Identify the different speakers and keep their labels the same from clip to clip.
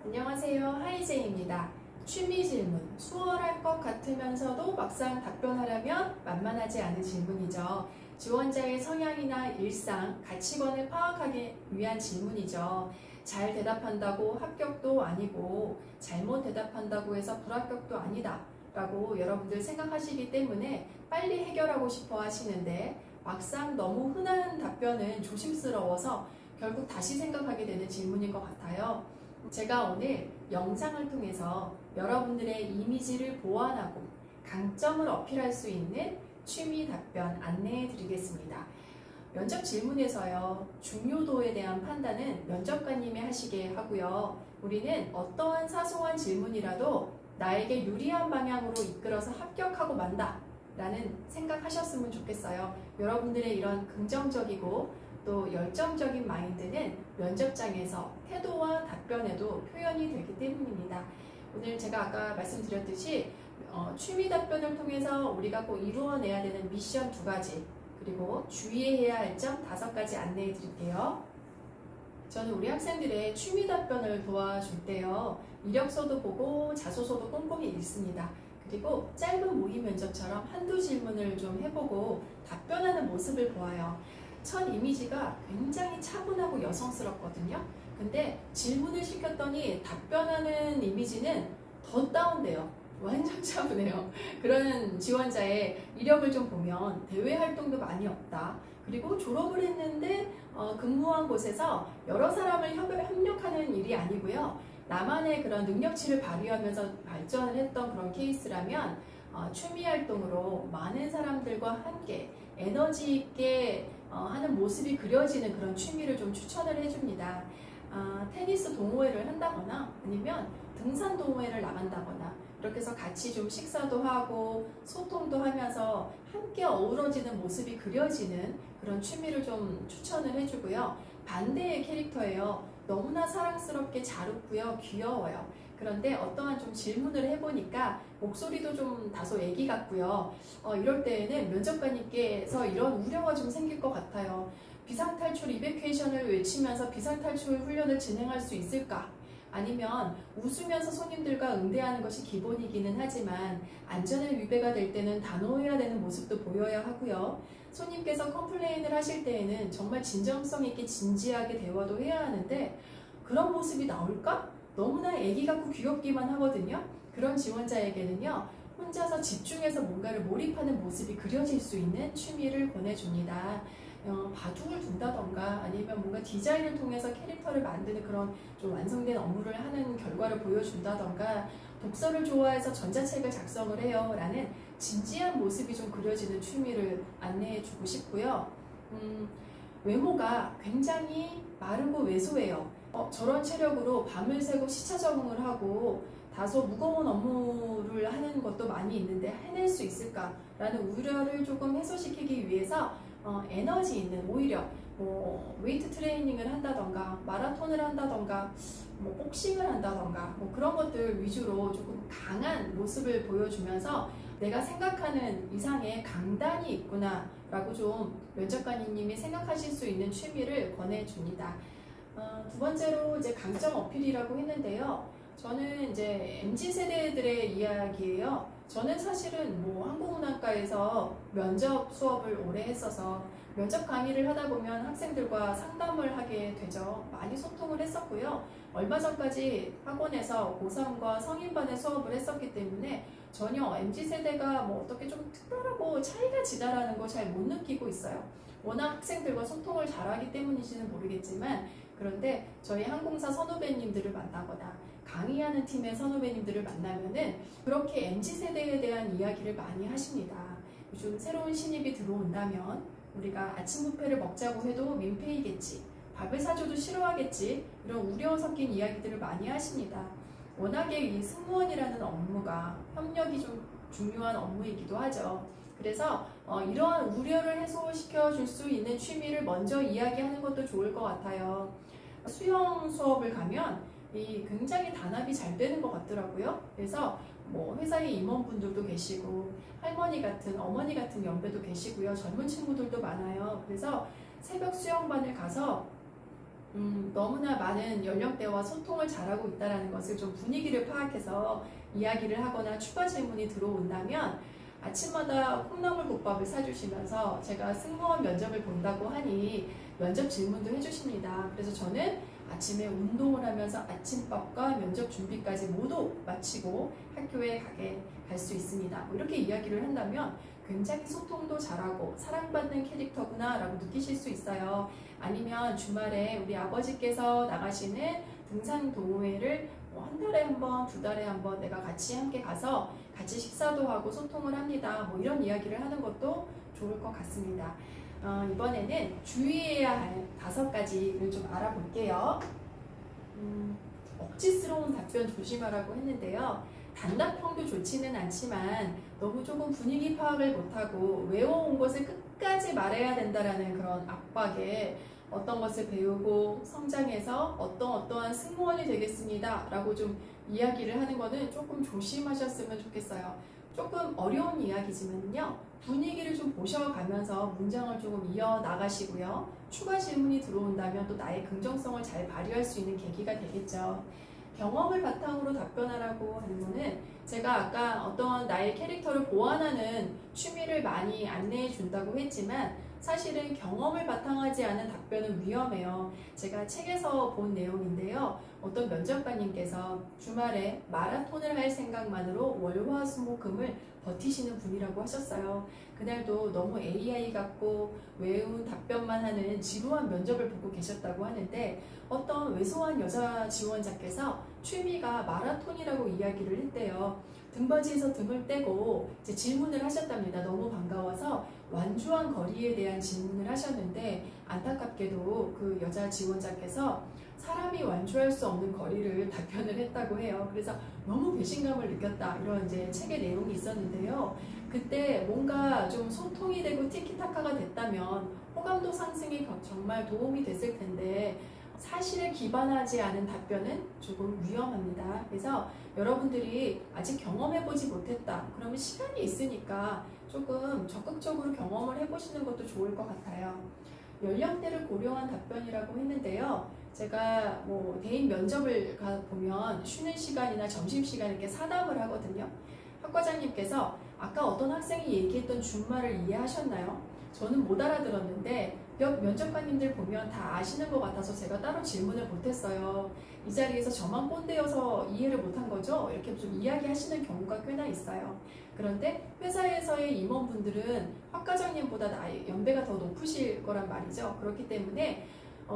Speaker 1: 안녕하세요. 하이제이입니다. 취미 질문, 수월할 것 같으면서도 막상 답변하려면 만만하지 않은 질문이죠. 지원자의 성향이나 일상, 가치관을 파악하기 위한 질문이죠. 잘 대답한다고 합격도 아니고 잘못 대답한다고 해서 불합격도 아니다 라고 여러분들 생각하시기 때문에 빨리 해결하고 싶어 하시는데 막상 너무 흔한 답변은 조심스러워서 결국 다시 생각하게 되는 질문인 것 같아요. 제가 오늘 영상을 통해서 여러분들의 이미지를 보완하고 강점을 어필할 수 있는 취미 답변 안내해 드리겠습니다. 면접 질문에서요, 중요도에 대한 판단은 면접관님이 하시게 하고요. 우리는 어떠한 사소한 질문이라도 나에게 유리한 방향으로 이끌어서 합격하고 만다 라는 생각하셨으면 좋겠어요. 여러분들의 이런 긍정적이고 또 열정적인 마인드는 면접장에서 태도와 답변에도 표현이 되기 때문입니다. 오늘 제가 아까 말씀드렸듯이 취미 답변을 통해서 우리가 꼭 이루어내야 되는 미션 2가지 그리고 주의해야 할 점 5가지 안내해 드릴게요. 저는 우리 학생들의 취미 답변을 도와줄 때요, 이력서도 보고 자소서도 꼼꼼히 읽습니다. 그리고 짧은 모의 면접처럼 한두 질문을 좀 해보고 답변하는 모습을 보아요. 첫 이미지가 굉장히 차분하고 여성스럽거든요. 근데 질문을 시켰더니 답변하는 이미지는 더 다운돼요. 완전 차분해요. 그런 지원자의 이력을 좀 보면 대외 활동도 많이 없다. 그리고 졸업을 했는데 근무한 곳에서 여러 사람을 협력하는 일이 아니고요. 나만의 그런 능력치를 발휘하면서 발전을 했던 그런 케이스라면 취미 활동으로 많은 사람들과 함께 에너지 있게 하는 모습이 그려지는 그런 취미를 좀 추천을 해줍니다. 테니스 동호회를 한다거나 아니면 등산 동호회를 나간다거나 이렇게 해서 같이 좀 식사도 하고 소통도 하면서 함께 어우러지는 모습이 그려지는 그런 취미를 좀 추천을 해주고요. 반대의 캐릭터예요. 너무나 사랑스럽게 잘 웃고요. 귀여워요. 그런데 어떠한 좀 질문을 해보니까 목소리도 좀 다소 애기 같고요. 이럴 때에는 면접관님께서 이런 우려가 좀 생길 것 같아요. 비상탈출 이베큐에이션을 외치면서 비상탈출 훈련을 진행할 수 있을까? 아니면 웃으면서 손님들과 응대하는 것이 기본이기는 하지만 안전에 위배가 될 때는 단호해야 되는 모습도 보여야 하고요. 손님께서 컴플레인을 하실 때에는 정말 진정성 있게 진지하게 대화도 해야 하는데 그런 모습이 나올까? 너무나 애기 같고 귀엽기만 하거든요. 그런 지원자에게는요, 혼자서 집중해서 뭔가를 몰입하는 모습이 그려질 수 있는 취미를 권해줍니다. 바둑을 둔다던가 아니면 뭔가 디자인을 통해서 캐릭터를 만드는 그런 좀 완성된 업무를 하는 결과를 보여준다던가 독서를 좋아해서 전자책을 작성을 해요 라는 진지한 모습이 좀 그려지는 취미를 안내해 주고 싶고요. 외모가 굉장히 마르고 왜소해요. 저런 체력으로 밤을 새고 시차 적응을 하고 다소 무거운 업무를 하는 것도 많이 있는데 해낼 수 있을까라는 우려를 조금 해소시키기 위해서 에너지 있는, 오히려 웨이트 트레이닝을 한다던가 마라톤을 한다던가 복싱을 한다던가 그런 것들 위주로 조금 강한 모습을 보여주면서 내가 생각하는 이상의 강단이 있구나 라고 좀 면접관님이 생각하실 수 있는 취미를 권해줍니다. 2번째로 이제 강점 어필이라고 했는데요. 저는 이제 MZ세대들의 이야기예요. 저는 사실은 항공운항과에서 면접 수업을 오래 했어서 면접 강의를 하다 보면 학생들과 상담을 하게 되죠. 많이 소통을 했었고요. 얼마 전까지 학원에서 고3과 성인반의 수업을 했었기 때문에 전혀 MZ세대가 어떻게 좀 특별하고 차이가 지다라는 거 잘 못 느끼고 있어요. 워낙 학생들과 소통을 잘하기 때문인지는 모르겠지만 그런데 저희 항공사 선후배님들을 만나거나 강의하는 팀의 선후배님들을 만나면은 그렇게 MZ세대에 대한 이야기를 많이 하십니다. 요즘 새로운 신입이 들어온다면 우리가 아침 뷔페를 먹자고 해도 민폐이겠지, 밥을 사줘도 싫어하겠지, 이런 우려 섞인 이야기들을 많이 하십니다. 워낙에 이 승무원이라는 업무가 협력이 좀 중요한 업무이기도 하죠. 그래서 이러한 우려를 해소시켜 줄 수 있는 취미를 먼저 이야기하는 것도 좋을 것 같아요. 수영 수업을 가면 굉장히 단합이 잘 되는 것 같더라고요. 그래서 회사에 임원분들도 계시고 할머니 같은, 어머니 같은 연배도 계시고요. 젊은 친구들도 많아요. 그래서 새벽 수영반을 가서 너무나 많은 연령대와 소통을 잘하고 있다는 것을 좀 분위기를 파악해서 이야기를 하거나 추가 질문이 들어온다면 아침마다 콩나물국밥을 사주시면서 제가 승무원 면접을 본다고 하니 면접 질문도 해주십니다. 그래서 저는 아침에 운동을 하면서 아침밥과 면접 준비까지 모두 마치고 학교에 갈 수 있습니다. 뭐 이렇게 이야기를 한다면 굉장히 소통도 잘하고 사랑받는 캐릭터구나 라고 느끼실 수 있어요. 아니면 주말에 우리 아버지께서 나가시는 등산 동호회를 한 달에 한 번, 두 달에 한 번 내가 같이 함께 가서 같이 식사도 하고 소통을 합니다. 뭐 이런 이야기를 하는 것도 좋을 것 같습니다. 이번에는 주의해야 할 5가지를 좀 알아볼게요. 억지스러운 답변 조심하라고 했는데요. 단답형도 좋지는 않지만 너무 조금 분위기 파악을 못하고 외워온 것을 끝까지 말해야 된다라는 그런 압박에 어떤 것을 배우고 성장해서 어떠한 승무원이 되겠습니다 라고 좀 이야기를 하는 거는 조금 조심하셨으면 좋겠어요. 조금 어려운 이야기지만요, 분위기를 좀 보셔가면서 문장을 조금 이어나가시고요, 추가 질문이 들어온다면 또 나의 긍정성을 잘 발휘할 수 있는 계기가 되겠죠. 경험을 바탕으로 답변하라고 하는 거는 제가 아까 어떤 나의 캐릭터를 보완하는 취미를 많이 안내해 준다고 했지만 사실은 경험을 바탕하지 않은 답변은 위험해요. 제가 책에서 본 내용인데요. 어떤 면접관님께서 주말에 마라톤을 할 생각만으로 월화수목금을 버티시는 분이라고 하셨어요. 그날도 너무 AI 같고 외운 답변만 하는 지루한 면접을 보고 계셨다고 하는데 어떤 왜소한 여자 지원자께서 취미가 마라톤이라고 이야기를 했대요. 등받이에서 등을 떼고 이제 질문을 하셨답니다. 너무 반가워서 완주한 거리에 대한 질문을 하셨는데 안타깝게도 그 여자 지원자께서 사람이 완주할 수 없는 거리를 답변을 했다고 해요. 그래서 너무 배신감을 느꼈다, 이런 이제 책의 내용이 있었는데요. 그때 뭔가 좀 소통이 되고 티키타카가 됐다면 호감도 상승에 정말 도움이 됐을 텐데 사실에 기반하지 않은 답변은 조금 위험합니다. 그래서 여러분들이 아직 경험해보지 못했다 그러면 시간이 있으니까 조금 적극적으로 경험을 해보시는 것도 좋을 것 같아요. 연령대를 고려한 답변이라고 했는데요. 제가 뭐 대인 면접을 가보면 쉬는 시간이나 점심시간에 이렇게 사담을 하거든요. 학과장님께서 아까 어떤 학생이 얘기했던 준말을 이해하셨나요? 저는 못 알아들었는데 옆 면접관님들 보면 다 아시는 것 같아서 제가 따로 질문을 못했어요. 이 자리에서 저만 꼰대여서 이해를 못한 거죠? 이렇게 좀 이야기하시는 경우가 꽤나 있어요. 그런데 회사에서의 임원분들은 학과장님보다 나이 연배가 더 높으실 거란 말이죠. 그렇기 때문에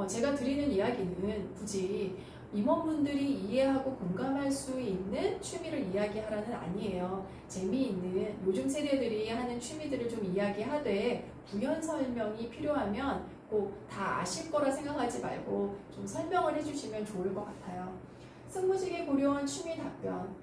Speaker 1: 제가 드리는 이야기는 굳이 임원분들이 이해하고 공감할 수 있는 취미를 이야기하라는 아니에요. 재미있는 요즘 세대들이 하는 취미들을 좀 이야기하되 부연 설명이 필요하면 꼭 다 아실 거라 생각하지 말고 좀 설명을 해주시면 좋을 것 같아요. 승무직에 고려한 취미 답변.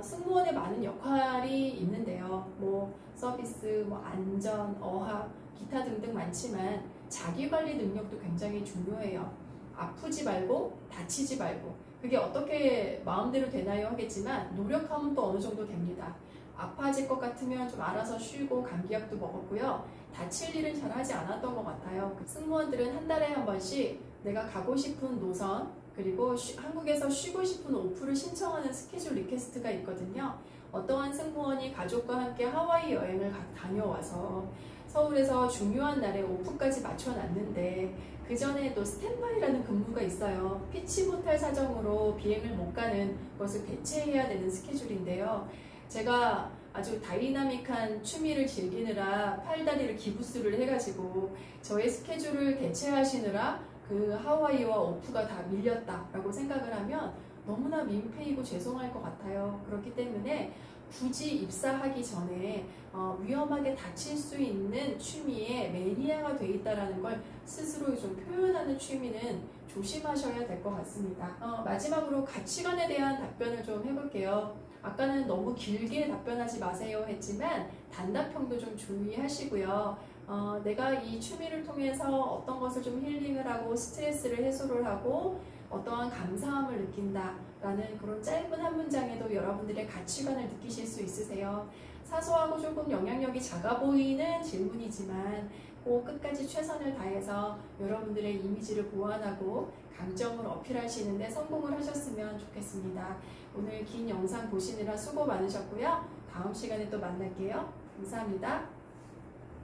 Speaker 1: 승무원에 많은 역할이 있는데요. 뭐 서비스, 뭐 안전, 어학, 기타 등등 많지만 자기관리 능력도 굉장히 중요해요. 아프지 말고 다치지 말고, 그게 어떻게 마음대로 되나요 하겠지만 노력하면 또 어느 정도 됩니다. 아파질 것 같으면 좀 알아서 쉬고 감기약도 먹었고요. 다칠 일은 잘 하지 않았던 것 같아요. 승무원들은 한 달에 한 번씩 내가 가고 싶은 노선, 그리고 한국에서 쉬고 싶은 오프를 신청하는 스케줄 리퀘스트가 있거든요. 어떠한 승무원이 가족과 함께 하와이 여행을 다녀와서 서울에서 중요한 날에 오프까지 맞춰놨는데 그 전에 또 스탠바이라는 근무가 있어요. 피치 못할 사정으로 비행을 못 가는 것을 대체해야 되는 스케줄인데요. 제가 아주 다이나믹한 취미를 즐기느라 팔다리를 기부스를 해가지고 저의 스케줄을 대체하시느라 그 하와이와 오프가 다 밀렸다라고 생각을 하면 너무나 민폐이고 죄송할 것 같아요. 그렇기 때문에 굳이 입사하기 전에 위험하게 다칠 수 있는 취미에 매니아가 돼 있다는 걸 스스로 좀 표현하는 취미는 조심하셔야 될 것 같습니다. 마지막으로 가치관에 대한 답변을 좀 해볼게요. 아까는 너무 길게 답변하지 마세요 했지만 단답형도 좀 주의하시고요. 내가 이 취미를 통해서 어떤 것을 좀 힐링을 하고 스트레스를 해소를 하고 어떠한 감사함을 느낀다 라는 그런 짧은 한 문장에도 여러분들의 가치관을 느끼실 수 있으세요. 사소하고 조금 영향력이 작아 보이는 질문이지만 꼭 끝까지 최선을 다해서 여러분들의 이미지를 보완하고 강점을 어필하시는데 성공을 하셨으면 좋겠습니다. 오늘 긴 영상 보시느라 수고 많으셨고요. 다음 시간에 또 만날게요. 감사합니다.